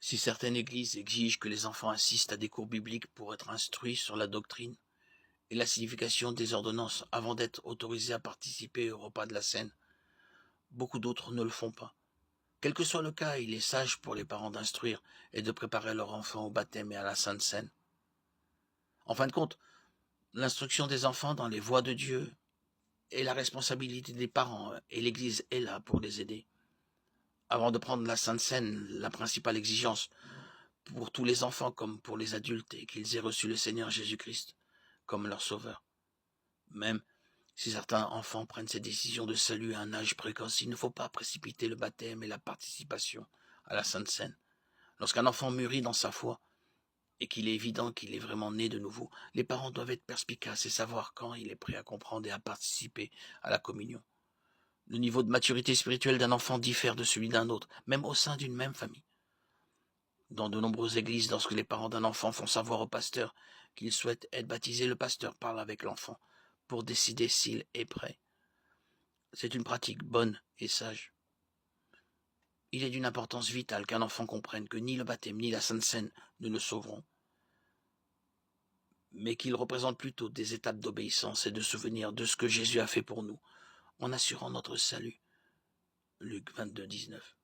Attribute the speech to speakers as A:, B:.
A: Si certaines églises exigent que les enfants assistent à des cours bibliques pour être instruits sur la doctrine et la signification des ordonnances avant d'être autorisés à participer au repas de la Seine, beaucoup d'autres ne le font pas. Quel que soit le cas, il est sage pour les parents d'instruire et de préparer leur enfant au baptême et à la Sainte Seine. En fin de compte, l'instruction des enfants dans les voies de Dieu est la responsabilité des parents et l'Église est là pour les aider. Avant de prendre la Sainte Seine, la principale exigence pour tous les enfants comme pour les adultes est qu'ils aient reçu le Seigneur Jésus-Christ comme leur sauveur. Même si certains enfants prennent ces décisions de salut à un âge précoce, il ne faut pas précipiter le baptême et la participation à la Sainte Seine. Lorsqu'un enfant mûrit dans sa foi et qu'il est évident qu'il est vraiment né de nouveau, les parents doivent être perspicaces et savoir quand il est prêt à comprendre et à participer à la communion. Le niveau de maturité spirituelle d'un enfant diffère de celui d'un autre, même au sein d'une même famille. Dans de nombreuses églises, lorsque les parents d'un enfant font savoir au pasteur qu'ils souhaitent être baptisés, le pasteur parle avec l'enfant pour décider s'il est prêt. C'est une pratique bonne et sage. Il est d'une importance vitale qu'un enfant comprenne que ni le baptême ni la Sainte Seine ne le sauveront, mais qu'ils représentent plutôt des étapes d'obéissance et de souvenir de ce que Jésus a fait pour nous, en assurant notre salut. Luc 22, 19.